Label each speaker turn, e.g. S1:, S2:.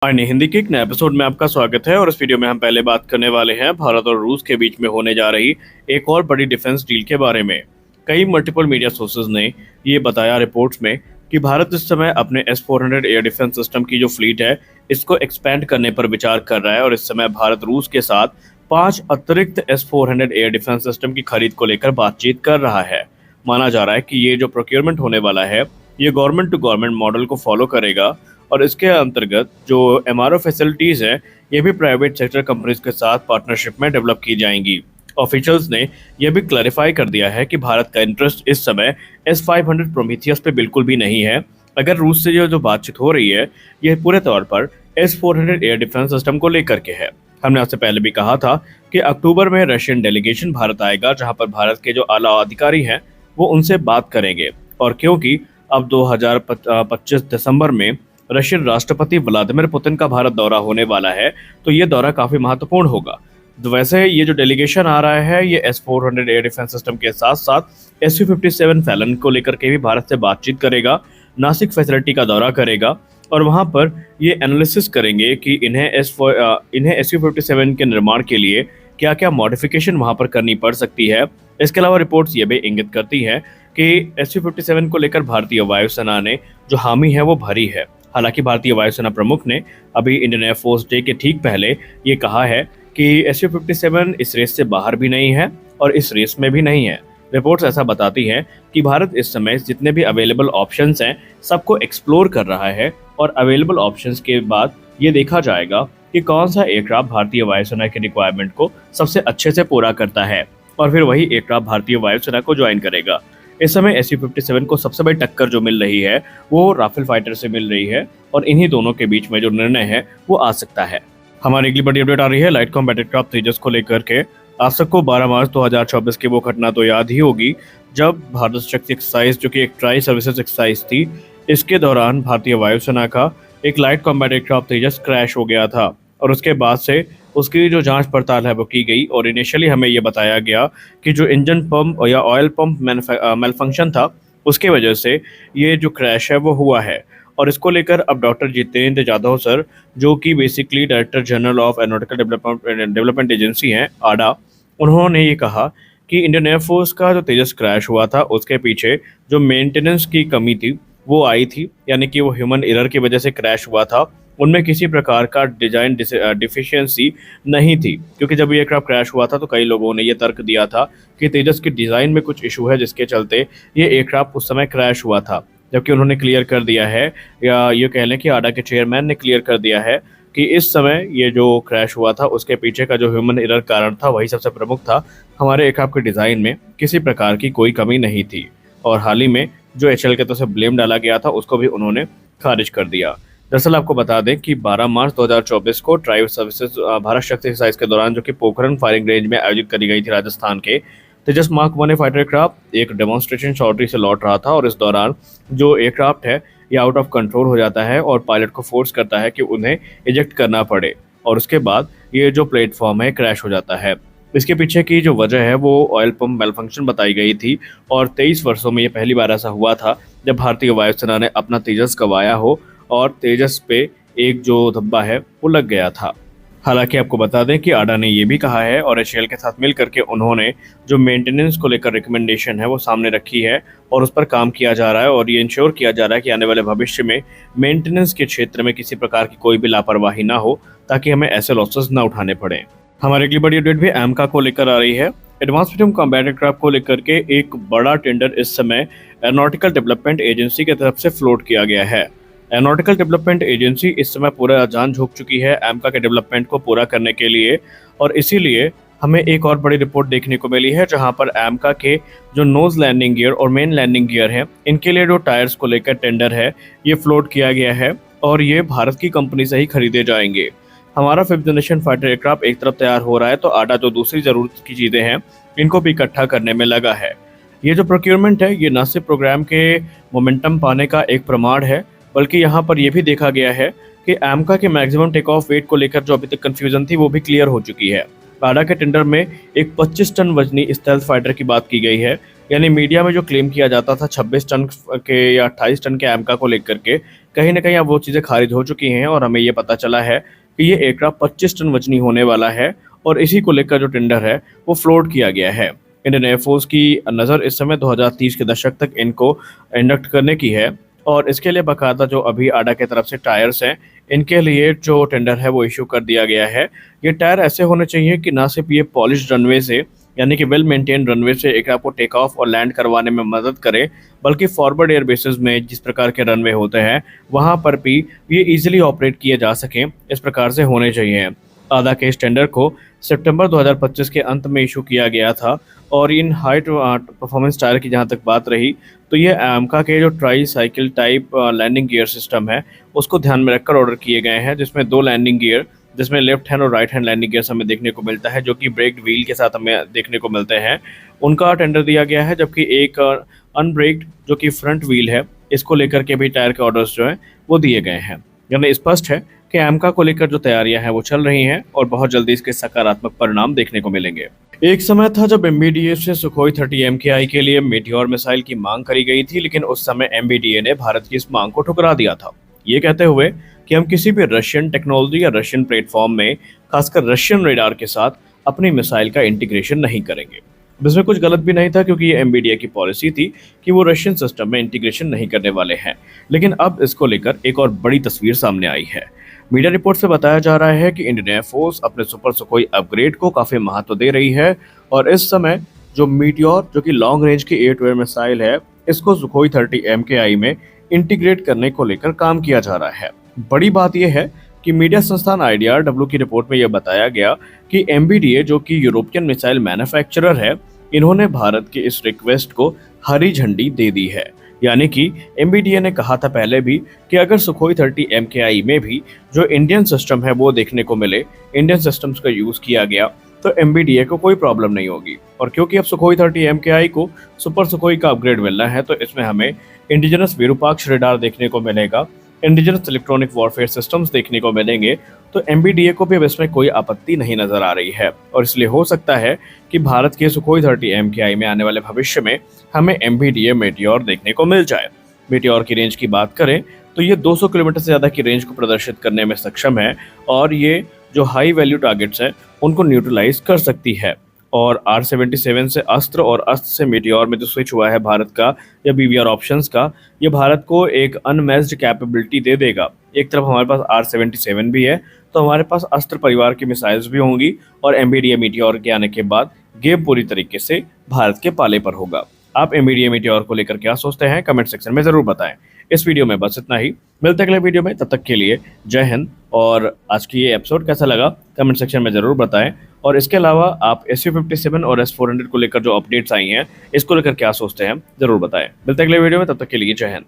S1: अन्य हिंदी के एक नए एपिसोड में आपका स्वागत है और इस वीडियो में हम पहले बात करने वाले हैं भारत और रूस के बीच में होने जा रही एक और बड़ी डिफेंस डील के बारे में। कई मल्टीपल मीडिया सोर्सेज ने ये बताया रिपोर्ट्स में कि भारत इस समय अपने S-400 एयर डिफेंस सिस्टम की जो फ्लीट है इसको एक्सपेंड करने पर विचार कर रहा है और इस समय भारत रूस के साथ 5 अतिरिक्त S-400 एयर डिफेंस सिस्टम की खरीद को लेकर बातचीत कर रहा है। माना जा रहा है कि ये जो प्रोक्योरमेंट होने वाला है ये गवर्नमेंट टू गवर्नमेंट मॉडल को फॉलो करेगा और इसके अंतर्गत जो MRO फैसिलिटीज़ हैं ये भी प्राइवेट सेक्टर कंपनीज के साथ पार्टनरशिप में डेवलप की जाएंगी। ऑफिशियल्स ने यह भी क्लैरिफाई कर दिया है कि भारत का इंटरेस्ट इस समय S-500 प्रोमीथियस पे बिल्कुल भी नहीं है। अगर रूस से जो बातचीत हो रही है यह पूरे तौर पर S-400 एयर डिफेंस सिस्टम को लेकर के है। हमने आपसे पहले भी कहा था कि अक्टूबर में रशियन डेलीगेशन भारत आएगा जहां पर भारत के जो आला अधिकारी हैं वो उनसे बात करेंगे और क्योंकि अब 2025 दिसंबर में रशियन राष्ट्रपति व्लादिमीर पुतिन का भारत दौरा होने वाला है तो ये दौरा काफ़ी महत्वपूर्ण होगा। तो वैसे ये जो डेलीगेशन आ रहा है ये S-400 एयर डिफेंस सिस्टम के साथ साथ Su-57 फैलन को लेकर के भी भारत से बातचीत करेगा, नासिक फैसिलिटी का दौरा करेगा और वहाँ पर ये एनालिसिस करेंगे कि इन्हें Su-57 के निर्माण के लिए क्या क्या मॉडिफिकेशन वहाँ पर करनी पड़ सकती है। इसके अलावा रिपोर्ट्स ये भी इंगित करती हैं कि Su-57 को लेकर भारतीय वायुसेना ने जो हामी है वो भरी है। हालांकि भारतीय वायुसेना प्रमुख ने अभी इंडियन एयरफोर्स डे के ठीक पहले ये कहा है कि Su-57 इस रेस से बाहर भी नहीं है और इस रेस में भी नहीं है। रिपोर्ट्स ऐसा बताती हैं कि भारत इस समय जितने भी अवेलेबल ऑप्शंस हैं सबको एक्सप्लोर कर रहा है और अवेलेबल ऑप्शंस के बाद ये देखा जाएगा कि कौन सा एयरक्राफ्ट भारतीय वायुसेना के रिक्वायरमेंट को सबसे अच्छे से पूरा करता है और फिर वही एयरक्राफ्ट भारतीय वायुसेना को ज्वाइन करेगा। इस समय Su-57 को सबसे बड़ी टक्कर जो मिल रही है वो राफेल फाइटर से मिल रही है और इन्हीं दोनों के बीच में जो निर्णय है वो आ सकता है। हमारी अगली बड़ी अपडेट आ रही है लाइट कॉम्बैट एयरक्राफ्ट तेजस को लेकर के। आप सबको 12 मार्च 2024 की वो घटना तो याद ही होगी जब भारत शक्ति एक्सरसाइज जो कि एक ट्राई सर्विसेज एक्सरसाइज थी, इसके दौरान भारतीय वायुसेना का एक लाइट कॉम्बैट एयरक्राफ्ट तेजस क्रैश हो गया था और उसके बाद से उसकी जो जांच पड़ताल है वो की गई और इनिशियली हमें ये बताया गया कि जो इंजन पंप या ऑयल पंप मेलफंक्शन था उसके वजह से ये जो क्रैश है वो हुआ है। और इसको लेकर अब डॉक्टर जितेंद्र जाधव सर जो कि basically director general of aeronautical development agency हैं आडा, उन्होंने ये कहा कि इंडियन एयरफोर्स का जो तेजस क्रैश हुआ था उसके पीछे जो मेंटेनेंस की कमी थी वो आई थी, यानी कि वो ह्यूमन एरर की वजह से क्रैश हुआ था। उनमें किसी प्रकार का डिजाइन डिफिशियंसी नहीं थी क्योंकि जब ये एयरक्राफ्ट क्रैश हुआ था तो कई लोगों ने ये तर्क दिया था कि तेजस के डिज़ाइन में कुछ इशू है जिसके चलते ये एयरक्राफ्ट उस समय क्रैश हुआ था। जबकि उन्होंने क्लियर कर दिया है या ये कह लें कि आडा के चेयरमैन ने क्लियर कर दिया है कि इस समय ये जो क्रैश हुआ था उसके पीछे का जो ह्यूमन एरर कारण था वही सबसे प्रमुख था। हमारे एयरक्राफ्ट के डिज़ाइन में किसी प्रकार की कोई कमी नहीं थी और हाल ही में जो HAL के तरफ से ब्लेम डाला गया था उसको भी उन्होंने खारिज कर दिया। दरअसल आपको बता दें कि 12 मार्च 2024 को ट्राई सर्विसेज भारत शक्ति एक्सरसाइज के दौरान जो कि पोखरण फायरिंग रेंज में आयोजित करी गई थी राजस्थान के, तेजस मार्क 1 फाइटर एयरक्राफ्ट एक डेमोन्स्ट्रेशन सॉर्टी से लौट रहा था और इस दौरान जो एयरक्राफ्ट है ये आउट ऑफ कंट्रोल हो जाता है और पायलट को फोर्स करता है कि उन्हें इजेक्ट करना पड़े और उसके बाद ये जो प्लेटफॉर्म है क्रैश हो जाता है। इसके पीछे की जो वजह है वो ऑयल पंप मेलफंक्शन बताई गई थी और 23 वर्षों में ये पहली बार ऐसा हुआ था जब भारतीय वायुसेना ने अपना तेजस गंवाया हो और तेजस पे एक जो धब्बा है वो लग गया था। हालांकि आपको बता दें कि आडा ने ये भी कहा है और HAL के साथ मिल करके उन्होंने जो मेंटेनेंस को लेकर रिकमेंडेशन है वो सामने रखी है और उस पर काम किया जा रहा है और ये इंश्योर किया जा रहा है कि आने वाले भविष्य में मेंटेनेंस के क्षेत्र में किसी प्रकार की कोई भी लापरवाही ना हो ताकि हमें ऐसे लॉसेस ना उठाने पड़े। हमारी अगली बड़ी अपडेट भी AMCA को लेकर आ रही है। एडवांस मीडियम कॉम्बैट एयरक्राफ्ट को लेकर के एक बड़ा टेंडर इस समय एरोनॉटिकल डेवलपमेंट एजेंसी की तरफ से फ्लोट किया गया है। एरोनॉटिकल डेवलपमेंट एजेंसी इस समय पूरा जान झोंक चुकी है AMCA के डेवलपमेंट को पूरा करने के लिए और इसीलिए हमें एक और बड़ी रिपोर्ट देखने को मिली है जहां पर AMCA के जो नोज लैंडिंग गियर और मेन लैंडिंग गियर है इनके लिए जो टायर्स को लेकर टेंडर है ये फ्लोट किया गया है और ये भारत की कंपनी से ही खरीदे जाएंगे। हमारा 5th जनरेशन फाइटर एयरक्राफ्ट एक तरफ तैयार हो रहा है तो आडा जो दूसरी ज़रूरत की चीज़ें हैं इनको भी इकट्ठा करने में लगा है। ये जो प्रोक्योरमेंट है ये न सिर्फ प्रोग्राम के मोमेंटम पाने का एक प्रमाण है बल्कि यहाँ पर यह भी देखा गया है कि AMCA के मैक्सिमम टेक ऑफ वेट को लेकर जो अभी तक कन्फ्यूजन थी वो भी क्लियर हो चुकी है। आडा के टेंडर में एक 25 टन वजनी स्टेल्थ फाइटर की बात की गई है यानी मीडिया में जो क्लेम किया जाता था 26 टन के या 28 टन के एमका को लेकर के, कहीं ना कहीं अब वो चीज़ें खारिज हो चुकी हैं और हमें ये पता चला है कि ये एयरक्राफ्ट 25 टन वजनी होने वाला है और इसी को लेकर जो टेंडर है वो फ्लोट किया गया है। इंडियन एयरफोर्स की नज़र इस समय 2030 के दशक तक इनको इंडक्ट करने की है और इसके लिए बाकायदा जो अभी आडा की तरफ से टायर्स हैं, इनके लिए जो टेंडर है वो इशू कर दिया गया है। ये टायर ऐसे होने चाहिए कि ना सिर्फ ये पॉलिश रनवे से, यानी कि वेल मेंटेन रनवे से एयरक्राफ्ट को टेक ऑफ और लैंड करवाने में मदद करे, बल्कि फॉरवर्ड एयर बेसिस में जिस प्रकार के रनवे होते हैं वहाँ पर भी ये इजीली ऑपरेट किए जा सकें, इस प्रकार से होने चाहिए। आधा के इस टेंडर को सितंबर 2025 के अंत में इशू किया गया था और इन हाई परफॉर्मेंस टायर की जहाँ तक बात रही तो ये एमका के जो tricycle type landing gear system है उसको ध्यान में रखकर ऑर्डर किए गए हैं, जिसमें 2 लैंडिंग गियर, जिसमें लेफ्ट हैंड और राइट हैंड लैंडिंग गियर्स हमें देखने को मिलता है, जो कि ब्रेक्ड व्हील के साथ हमें देखने को मिलते हैं, उनका टेंडर दिया गया है। जबकि एक अनब्रेक्ड जो कि फ्रंट व्हील है, इसको लेकर के भी टायर के ऑर्डर्स जो हैं वो दिए गए हैं। यानी स्पष्ट है कि एमका को लेकर जो तैयारियां हैं वो चल रही हैं और बहुत जल्दी इसके सकारात्मक परिणाम देखने को मिलेंगे। एक समय था जब एमबीडीए से सुखोई 30 एमकेआई के लिए मेटियोर मिसाइल की मांग करी गई थी, लेकिन उस समय एमबीडीए ने भारत की इस मांग को ठुकरा दिया था, ये कहते हुए कि हम किसी भी रशियन टेक्नोलॉजी या रशियन प्लेटफॉर्म में, खासकर रशियन रेडार के साथ अपनी मिसाइल का इंटीग्रेशन नहीं करेंगे। अब इसमें कुछ गलत भी नहीं था, क्योंकि ये एमबीडीए की पॉलिसी थी कि वो रशियन सिस्टम में इंटीग्रेशन नहीं करने वाले हैं। लेकिन अब इसको लेकर एक और बड़ी तस्वीर सामने आई है। मीडिया रिपोर्ट से बताया जा रहा है कि इंडियन एयरफोर्स अपने सुपर सुखोई अपग्रेड को काफ़ी महत्व दे रही है और इस समय जो मीटियोर, जो कि लॉन्ग रेंज की एयर टू एयर मिसाइल है, इसको सुखोई 30 एमकेआई में इंटीग्रेट करने को लेकर काम किया जा रहा है। बड़ी बात यह है कि मीडिया संस्थान IDRW की रिपोर्ट में यह बताया गया कि एमबीडीए, जो कि यूरोपियन मिसाइल मैन्युफैक्चरर है, इन्होंने भारत की इस रिक्वेस्ट को हरी झंडी दे दी है। यानी कि एमबीडीए ने कहा था पहले भी कि अगर सुखोई 30 एमकेआई में भी जो इंडियन सिस्टम है वो देखने को मिले, इंडियन सिस्टम्स का यूज़ किया गया, तो एमबीडीए को कोई प्रॉब्लम नहीं होगी। और क्योंकि अब सुखोई 30 एमकेआई को सुपर सुखोई का अपग्रेड मिलना है, तो इसमें हमें इंडिजिनस विरूपाक्ष रेडार देखने को मिलेगा, इंडिजिनस इलेक्ट्रॉनिक वॉरफेयर सिस्टम्स देखने को मिलेंगे। तो एमबीडीए को भी अब इसमें कोई आपत्ति नहीं नजर आ रही है और इसलिए हो सकता है कि भारत के सुखोई 30 एमकेआई में आने वाले भविष्य में हमें एमबीडीए मेटियोर देखने को मिल जाए। मेटियोर की रेंज की बात करें तो ये 200 किलोमीटर से ज़्यादा की रेंज को प्रदर्शित करने में सक्षम है और ये जो हाई वैल्यू टारगेट्स हैं उनको न्यूट्रलाइज कर सकती है। और R-77 से अस्त्र और अस्त्र से मेटियोर में जो स्विच हुआ है भारत का या BVR ऑप्शंस का, ये भारत को एक अनमैच्ड कैपेबिलिटी दे देगा। एक तरफ हमारे पास R-77 भी है, तो हमारे पास अस्त्र परिवार की मिसाइल्स भी होंगी और एमबीडीए मेटियोर के आने के बाद गेम पूरी तरीके से भारत के पाले पर होगा। आप एमबीडीए मेटियोर को लेकर क्या सोचते हैं, कमेंट सेक्शन में ज़रूर बताएं। इस वीडियो में बस इतना ही, मिलते हैं अगले वीडियो में, तब तक के लिए जय हिंद। और आज की ये एपिसोड कैसा लगा कमेंट सेक्शन में ज़रूर बताएं। और इसके अलावा आप SU-57 और S-400 को लेकर जो अपडेट्स आई हैं, इसको लेकर क्या सोचते हैं ज़रूर बताएं। मिलते हैं अगले वीडियो में, तब तक के लिए जय हिंद।